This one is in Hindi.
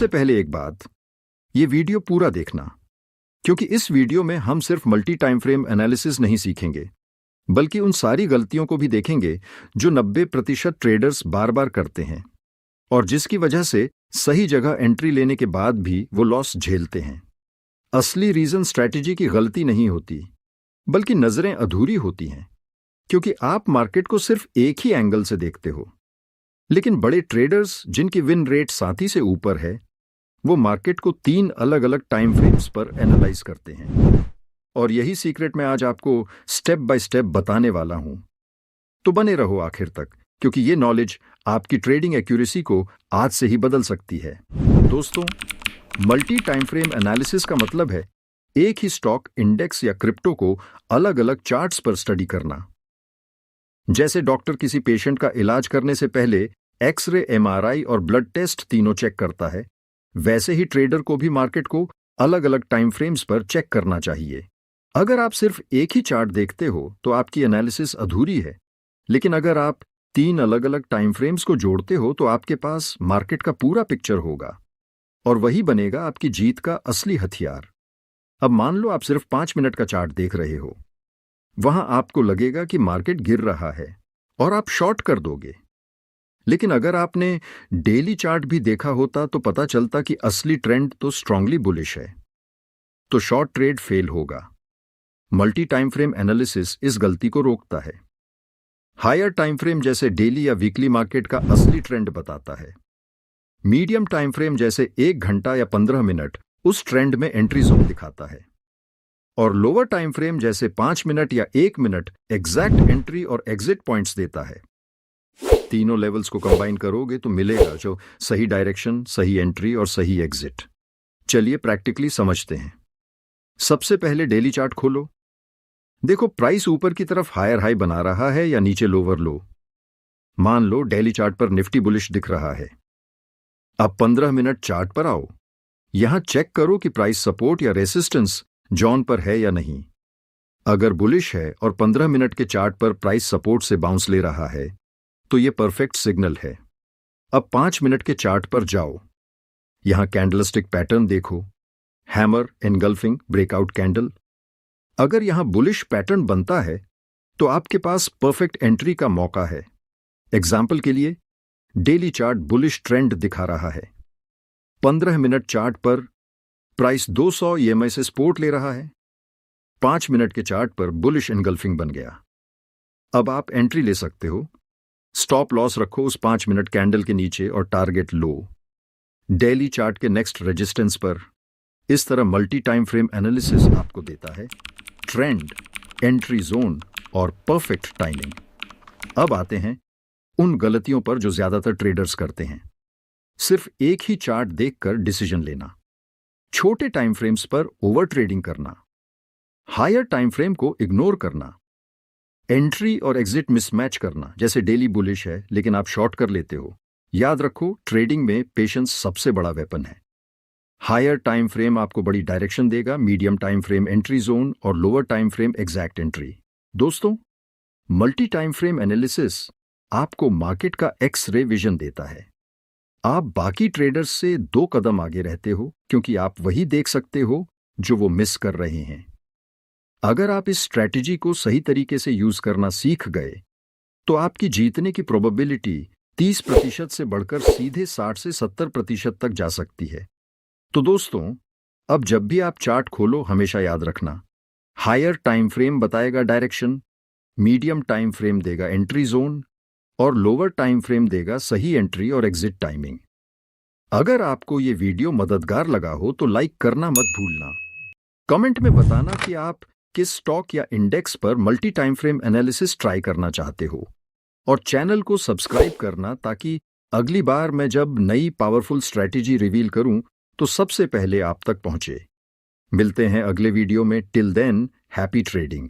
सबसे पहले एक बात, ये वीडियो पूरा देखना, क्योंकि इस वीडियो में हम सिर्फ मल्टी टाइम फ्रेम एनालिसिस नहीं सीखेंगे, बल्कि उन सारी गलतियों को भी देखेंगे जो 90% ट्रेडर्स बार बार करते हैं और जिसकी वजह से सही जगह एंट्री लेने के बाद भी वो लॉस झेलते हैं। असली रीजन स्ट्रैटेजी की गलती नहीं होती, बल्कि नजरें अधूरी होती हैं, क्योंकि आप मार्केट को सिर्फ एक ही एंगल से देखते हो। लेकिन बड़े ट्रेडर्स जिनकी विन रेट 7 से ऊपर है, वो मार्केट को 3 अलग अलग टाइम फ्रेम्स पर एनालाइज करते हैं। और यही सीक्रेट मैं आज आपको स्टेप बाय स्टेप बताने वाला हूं। तो बने रहो आखिर तक, क्योंकि ये नॉलेज आपकी ट्रेडिंग एक्यूरेसी को आज से ही बदल सकती है। दोस्तों, मल्टी टाइम फ्रेम एनालिसिस का मतलब है एक ही स्टॉक, इंडेक्स या क्रिप्टो को अलग अलग चार्ट्स पर स्टडी करना। जैसे डॉक्टर किसी पेशेंट का इलाज करने से पहले एक्सरे, एमआरआई और ब्लड टेस्ट तीनों चेक करता है, वैसे ही ट्रेडर को भी मार्केट को अलग अलग टाइम फ्रेम्स पर चेक करना चाहिए। अगर आप सिर्फ एक ही चार्ट देखते हो तो आपकी एनालिसिस अधूरी है, लेकिन अगर आप 3 अलग अलग टाइम फ्रेम्स को जोड़ते हो तो आपके पास मार्केट का पूरा पिक्चर होगा और वही बनेगा आपकी जीत का असली हथियार। अब मान लो आप सिर्फ 5 मिनट का चार्ट देख रहे हो। वहां आपको लगेगा कि मार्केट गिर रहा है और आप शॉर्ट कर दोगे, लेकिन अगर आपने डेली चार्ट भी देखा होता तो पता चलता कि असली ट्रेंड तो स्ट्रांगली बुलिश है, तो शॉर्ट ट्रेड फेल होगा। मल्टी टाइम फ्रेम एनालिसिस इस गलती को रोकता है। हायर टाइम फ्रेम जैसे डेली या वीकली मार्केट का असली ट्रेंड बताता है। मीडियम टाइम फ्रेम जैसे 1 घंटा या 15 मिनट उस ट्रेंड में एंट्री जोन दिखाता है। और लोअर टाइम फ्रेम जैसे 5 मिनट या 1 मिनट एग्जैक्ट एंट्री और एग्जिट पॉइंट्स देता है। तीनों लेवल्स को कंबाइन करोगे तो मिलेगा जो सही डायरेक्शन, सही एंट्री और सही एग्जिट। चलिए प्रैक्टिकली समझते हैं। सबसे पहले डेली चार्ट खोलो। देखो, प्राइस ऊपर की तरफ हायर हाई बना रहा है या नीचे लोअर लो। मान लो डेली चार्ट पर निफ्टी बुलिश दिख रहा है। अब 15 मिनट चार्ट पर आओ। यहां चेक करो कि प्राइस सपोर्ट या रेसिस्टेंस जोन पर है या नहीं। अगर बुलिश है और 15 मिनट के चार्ट पर प्राइस सपोर्ट से बाउंस ले रहा है तो यह परफेक्ट सिग्नल है। अब 5 मिनट के चार्ट पर जाओ। यहां कैंडलस्टिक पैटर्न देखो, हैमर, एनगल्फिंग, ब्रेकआउट कैंडल। अगर यहां बुलिश पैटर्न बनता है तो आपके पास परफेक्ट एंट्री का मौका है। एग्जाम्पल के लिए, डेली चार्ट बुलिश ट्रेंड दिखा रहा है। 15 मिनट चार्ट पर प्राइस 200 EMA से सपोर्ट ले रहा है। 5 मिनट के चार्ट पर बुलिश एनगल्फिंग बन गया। अब आप एंट्री ले सकते हो। स्टॉप लॉस रखो उस 5 मिनट कैंडल के नीचे और टारगेट लो डेली चार्ट के नेक्स्ट रेजिस्टेंस पर। इस तरह मल्टी टाइम फ्रेम एनालिसिस आपको देता है ट्रेंड, एंट्री जोन और परफेक्ट टाइमिंग। अब आते हैं उन गलतियों पर जो ज्यादातर ट्रेडर्स करते हैं। सिर्फ एक ही चार्ट देखकर डिसीजन लेना, छोटे टाइम फ्रेम्स पर ओवर ट्रेडिंग करना, हायर टाइम फ्रेम को इग्नोर करना, एंट्री और एग्जिट मिसमैच करना। जैसे डेली बुलिश है लेकिन आप शॉर्ट कर लेते हो। याद रखो, ट्रेडिंग में पेशेंस सबसे बड़ा वेपन है। हायर टाइम फ्रेम आपको बड़ी डायरेक्शन देगा, medium time frame entry zone और lower time frame exact entry. दोस्तों, मल्टी टाइम फ्रेम एनालिसिस आपको मार्केट का एक्स-रे विजन देता है। आप बाकी ट्रेडर्स से 2 कदम आगे रहते हो, क्योंकि आप वही देख सकते हो जो वो मिस कर रहे हैं। अगर आप इस स्ट्रैटेजी को सही तरीके से यूज करना सीख गए तो आपकी जीतने की प्रोबेबिलिटी 30% से बढ़कर सीधे 60 से 70% तक जा सकती है। तो दोस्तों, अब जब भी आप चार्ट खोलो हमेशा याद रखना, हायर टाइम फ्रेम बताएगा डायरेक्शन, मीडियम टाइम फ्रेम देगा एंट्री जोन और लोअर टाइम फ्रेम देगा सही एंट्री और एग्जिट टाइमिंग। अगर आपको ये वीडियो मददगार लगा हो तो लाइक करना मत भूलना। कमेंट में बताना कि आप किस स्टॉक या इंडेक्स पर multi time frame analysis try करना चाहते हो, और चैनल को सब्सक्राइब करना ताकि अगली बार मैं जब नई पावरफुल स्ट्रैटेजी रिवील करूं तो सबसे पहले आप तक पहुंचे। मिलते हैं अगले वीडियो में। Till then, happy trading.